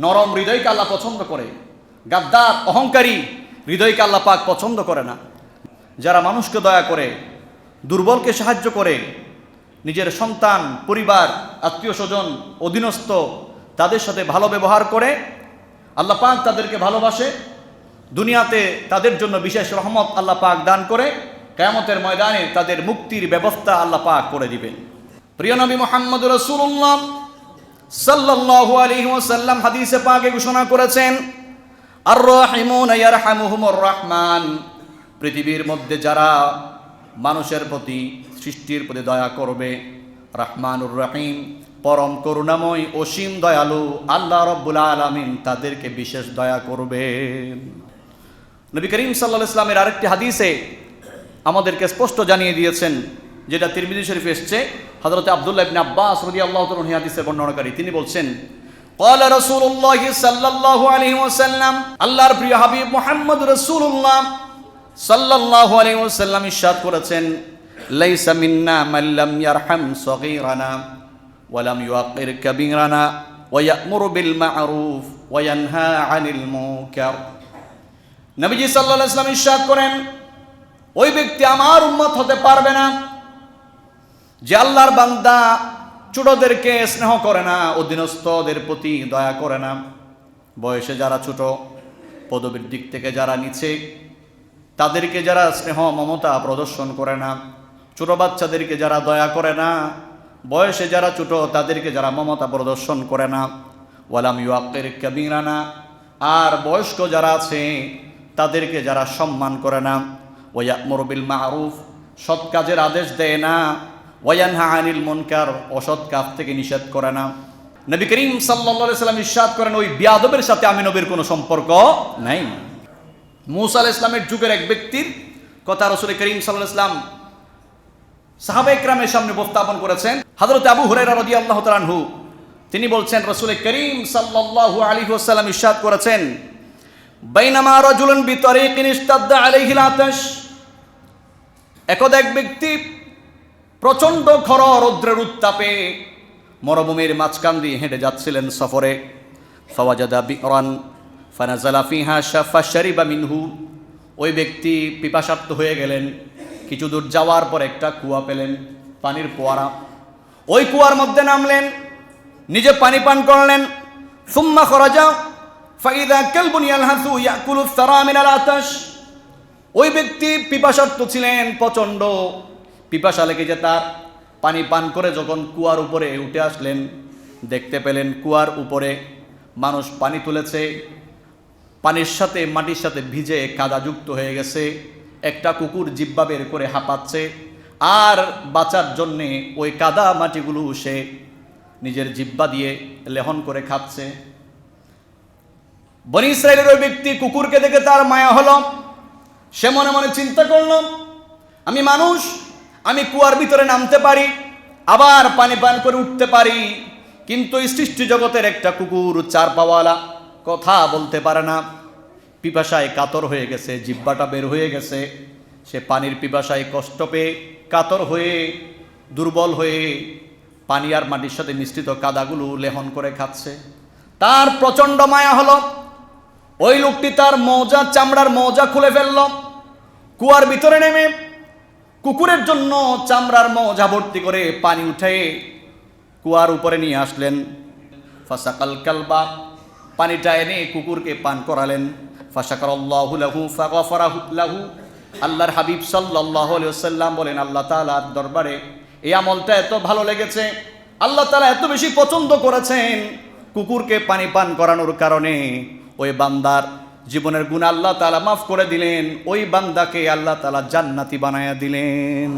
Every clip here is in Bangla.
নরম হৃদয়কে আল্লাহ পছন্দ করে, গাদ্দার অহংকারী হৃদয়কে আল্লাহ পাক পছন্দ করে না। যারা মানুষকে দয়া করে, দুর্বলকে সাহায্য করে, নিজের সন্তান, পরিবার, আত্মীয় স্বজন, অধীনস্থ তাদের সাথে ভালো ব্যবহার করে, আল্লাহ পাক তাদেরকে ভালোবাসে। দুনিয়াতে তাদের জন্য বিশেষ রহমত আল্লাহ পাক দান করে, কিয়ামতের ময়দানে তাদের মুক্তির ব্যবস্থা আল্লাহ পাক করে দিবেন। প্রিয় নবী মুহাম্মদ রাসূলুল্লাহ সাল্লাল্লাহু আলাইহি ওয়াসাল্লাম হাদিসে পাকে ঘোষণা করেছেন, আর-রাহিমুনা ইয়ারহামুহুমুর রহমান। পৃথিবীর মধ্যে যারা মানুষের প্রতি, সৃষ্টির প্রতি দয়া করবে, রহমানুর রহিম, পরম করুণাময়, অসীম দয়ালু আল্লাহ রাব্বুল আলামিন তাদেরকে বিশেষ দয়া করবেন। নবী করিম সাল্লাল্লাহু আলাইহি ওয়াসাল্লামের আরেকটি হাদিসে আমাদেরকে স্পষ্ট জানিয়ে দিয়েছেন, যেটা তিরমিজি শরীফে এসেছে। হযরত আব্দুল্লাহ ইবনে আব্বাস রাদিয়াল্লাহু তাআলা আনহু হাদিসের বর্ণনাকারী, তিনি বলছেন, ক্বালা রাসূলুল্লাহ সাল্লাল্লাহু আলাইহি ওয়াসাল্লাম, আল্লাহর প্রিয় হাবিব মুহাম্মদ রাসূলুল্লাহ সাল্লাল্লাহু আলাইহি ওয়াসাল্লাম ইরশাদ করেছেন, লাইসা মিন্না মান লাম ইয়ারহাম সগীরানা ওয়া লাম ইউআক্কির কাবীরানা ওয়া ইয়া'মুরু বিল মা'রুফ ওয়া ইয়ানহা আনিল মুনকার। নবীজি সাল্লাল্লাহু আলাইহি ওয়াসাল্লাম ইরশাদ করেন, ওই ব্যক্তি আমার উম্মত হতে পারবে না যে আল্লাহর বান্দা ছোটদেরকে স্নেহ করে না, অধীনস্থদের প্রতি দয়া করে না, বয়সে যারা ছোট, পদবীর দিক থেকে যারা নিচে, তাদেরকে যারা স্নেহ মমতা প্রদর্শন করে না, ছোট বাচ্চাদেরকে যারা দয়া করে না, বয়সে যারা ছোট তাদেরকে যারা মমতা প্রদর্শন করে না, ওয়ালাম ইউআক্কির কাবীরানা, আর বয়স্ক যারা আছে তাদেরকে যারা সম্মান করে না, ওয়া ইয়া'মুরু বিল মা'রুফ, সৎ কাজের আদেশ দেয় না, ওয়া ইয়ানহা আনিল মুনকার, অসৎ কাজ থেকে নিষেধ করে না। নবী করিম সাল্লাল্লাহু আলাইহি ওয়াসাল্লাম ইরশাদ করেন, ওই বিয়াদবের সাথে আমি নবীর কোনো সম্পর্ক নাই। মূসা আলাইহিস সালামের যুগের এক ব্যক্তির কথা রাসূল করিম সাল্লাল্লাহু আলাইহি ওয়াসাল্লাম সাহাবায়ে কেরামের সামনে উপস্থাপন করেছেন। হযরত আবু হুরায়রা রাদিয়াল্লাহু তাআলা আনহু তিনি বলছেন, রাসূল করিম সাল্লাল্লাহু আলাইহি ওয়াসাল্লাম ইরশাদ করেছেন, বাইনামা রাজুলুন বিতরিকিন ইশতাদ্দা আলাইহিল আতাশ, একদা এক ব্যক্তি প্রচণ্ড খর রৌদ্রের উত্তাপে মরুভূমির মাঝখান দিয়ে হেঁটে যাচ্ছিলেন সফরে। ফাওয়াজাদা বিরান ফানাজালা ফিহা ফাশারিবা মিনহু, ওই ব্যক্তি পিপাসার্ত হয়ে গেলেন। কিছু দূর যাওয়ার পর একটা কুয়া পেলেন, পানির ফোয়ারা। ওই কুয়ার মধ্যে নামলেন, নিজে পানি পান করলেন। সুম্মা খরাজা ফাইদা কালবুন ইয়ালহাসু ইয়াকুলু সারা মিনাল আতাশ, ওই ব্যক্তি পিপাসার্ত ছিলেন, প্রচণ্ড পিপাসা লেগেছে তার। পানি পান করে যখন কুয়ার উপরে উঠে আসলেন, দেখতে পেলেন কুয়ার উপরে মানুষ পানি তুলেছে, পানির সাথে মাটির সাথে ভিজে কাদাযুক্ত হয়ে গেছে। একটা কুকুর জিহ্বা বের করে হাঁপাচ্ছে, আর বাঁচার জন্যে ওই কাদা মাটিগুলো সে নিজের জিহ্বা দিয়ে লেহন করে খাচ্ছে। বনী ইসরাইলের ওই ব্যক্তি কুকুরকে দেখে তার মায়া হলো। সে মনে মনে চিন্তা করল, আমি মানুষ, আমি কুয়ার ভিতরে নামতে পারি, আবার পানি পান করে উঠতে পারি, কিন্তু এই সৃষ্টি জগতের একটা কুকুর, চার পাওয়ালা, কথা বলতে পারে না, পিপাসায় কাতর হয়ে গেছে, জিহ্বাটা বের হয়ে গেছে। সে পানির পিপাসায় কষ্ট পেয়ে, কাতর হয়ে, দুর্বল হয়ে পানি আর মাটির সাথে মিশ্রিত কাদাগুলো লেহন করে খাচ্ছে। তার প্রচণ্ড মায়া হলো। ওই লোকটি তার মোজা, চামড়ার মোজা খুলে ফেলল, কুয়ার ভিতরে নেমে কুকুরের জন্য চামড়ার মোজা ভর্তি করে পানি উঠে কুয়ার উপরে নিয়ে আসলেন। ফাসাকাল কালবা, পানিটা এনে কুকুরকে পান করালেন। ফাশাকারাল্লাহু লাহু ফাগফারাহু লাহু, আল্লাহর হাবিব সাল্লাল্লাহু আলাইহি ওয়াসাল্লাম বলেন, আল্লাহ তাআলার দরবারে এই আমলটা এত ভালো লেগেছে, আল্লাহ তাআলা এত বেশি পছন্দ করেছেন, কুকুরকে পানি পান করানোর কারণে ওই বান্দার জীবনের গুনাহ আল্লাহ তাআলা মাফ করে দিলেন, ওই বান্দাকে আল্লাহ তাআলা জান্নাতি বানায়া দিলেন।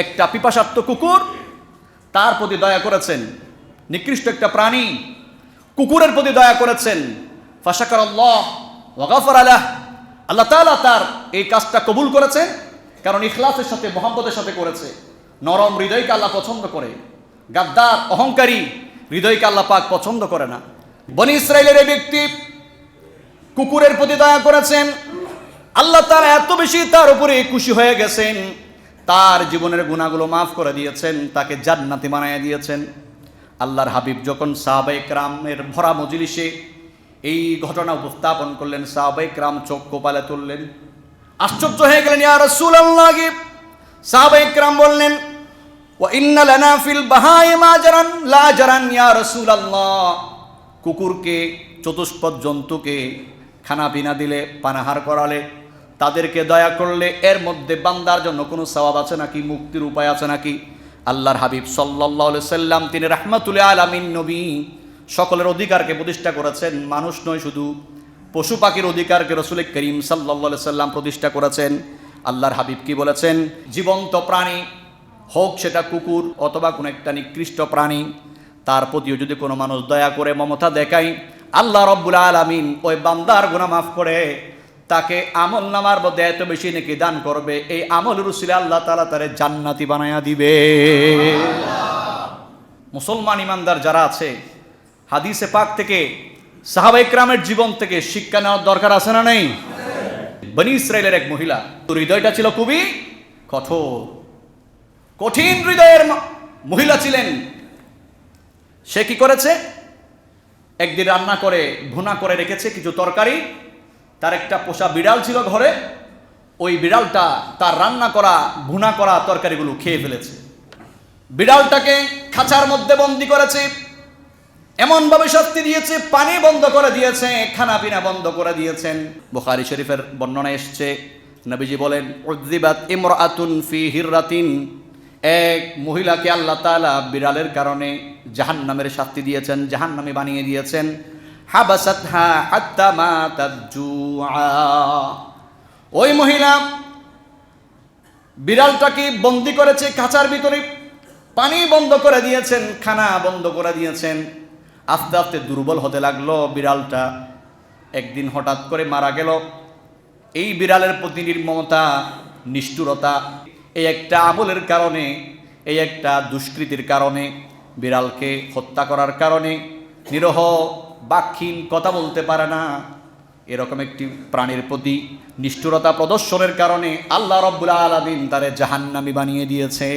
একটা পিপাসার্ত কুকুর, তার প্রতি দয়া করেছেন, নিকৃষ্ট একটা প্রাণী, কুকুরের প্রতি দয়া করেছেন। ফাশাকারাল্লাহ ওয়া গাফারা লাহ, আল্লাহ তাআলা তার এই কাজটা কবুল করেছেন, কারণ ইখলাসের সাথে, মুহাব্বতের সাথে করেছে। নরম হৃদয়কে আল্লাহ পছন্দ করে, গাদ্দার অহংকারী হৃদয়কে আল্লাহ পাক পছন্দ করে না। বনী ইসরাইলের এই ব্যক্তি কুকুরের প্রতি দয়া করেছেন, আল্লাহ তাআলা এত বেশি তার উপরে খুশি হয়ে গেছেন, তার জীবনের গুনাহগুলো মাফ করে দিয়েছেন, তাকে জান্নাতি বানায়া দিয়েছেন। আল্লাহর হাবিব যখন সাহাবায়ে কেরামের ভরা মজলিসে এই ঘটনা উপস্থাপন করলেন, সাহাবায়ে কেরাম চোখ কপালে তুললেন, আশ্চর্য হয়ে গেলেন। ইয়া রাসূলুল্লাহ, সাহাবায়ে কেরাম বললেন, ওয়া ইন্না লানা ফিল বাহাইম আজরান লা আজরান ইয়া রাসূলুল্লাহ, কুকুরকে, চতুষ্পদ জন্তুকে খানা পিনা দিলে, পানাহার করালে, তাদেরকে দয়া করলে এর মধ্যে বান্দার জন্য কোনো সওয়াব আছে নাকি, মুক্তির উপায় আছে নাকি? আল্লাহর হাবিব সাল্লাল্লাহু আলাইহি সাল্লাম, তিনি রাহমাতুল আলামিন নবী, সকলের অধিকারকে প্রতিষ্ঠা করেছেন। মানুষ নয়, শুধু পশু পাখির অধিকারকে রাসূল করিম সাল্লাল্লাহু আলাইহি সাল্লাম প্রতিষ্ঠা করেছেন। আল্লাহর হাবিব কি বলেছেন? জীবন্ত প্রাণী হোক সেটা কুকুর অথবা কোনো একটা নিকৃষ্ট প্রাণী, তার প্রতিও যদি কোনো মানুষ দয়া করে, মমতা দেখায়, আল্লাহ রাব্বুল আলামিন ওই বান্দার গুনাহ মাফ করে তাকে আমল নামার মধ্যে এত বেশি নেকি দান করবে, এই আমলের উসিলে আল্লাহ তাআলা তারে জান্নাতি বানায়া দিবে। মুসলমান ইমানদার যারা আছে, হাদিসে পাক থেকে, সাহাবায়ে কেরামের জীবন থেকে শিক্ষা নেওয়ার দরকার আছে না নেই? বনি ইসরাইলের এক মহিলা, হৃদয়টা ছিল খুবই কঠোর, কঠিন হৃদয়ের মহিলা ছিলেন। সে কি করেছে? একদিন রান্না করে ভুনা করে রেখেছে কিছু তরকারি। তার একটা পোষা বিড়াল ছিল ঘরে, ওই বিড়ালটা তার রান্না করা ভুনা করা তরকারিগুলো খেয়ে ফেলেছে। বিড়ালটাকে খাঁচার মধ্যে বন্দি করেছে, এমনভাবে শাস্তি দিয়েছে, পানি বন্ধ করে দিয়েছে, খানা পিনা বন্ধ করে দিয়েছেন। বুখারী শরীফের বর্ণনা এসছে, নবীজি বলেন, উযিবাত ইমরাআতুন ফি হিররাতিন, এক মহিলাকে আল্লাহ তাআলা বিড়ালের কারণে জাহান্নামের শাস্তি দিয়েছেন, জাহান্নামী বানিয়ে দিয়েছেন। হাবাসাতহা হাত্তা মাতাত জুআ, ওই মহিলা বিড়ালটাকে বন্দি করেছে খাঁচার ভিতরে, পানি বন্ধ করে দিয়েছেন, খানা বন্ধ করে দিয়েছেন। আস্তে আস্তে দুর্বল হতে লাগলো বিড়ালটা। একদিন হঠাৎ করে মারা গেল। এই বিড়ালের প্রতি নির্মমতা, নিষ্ঠুরতা, এই একটা আমলের কারণে, এই একটা দুষ্কৃতির কারণে, বিড়ালকে হত্যা করার কারণে, নিরহ বাকহীন, কথা বলতে পারে না, এরকম একটি প্রাণীর প্রতি নিষ্ঠুরতা প্রদর্শনের কারণে আল্লাহ রাব্বুল আলামিন তারে জাহান্নামী বানিয়ে দিয়েছে।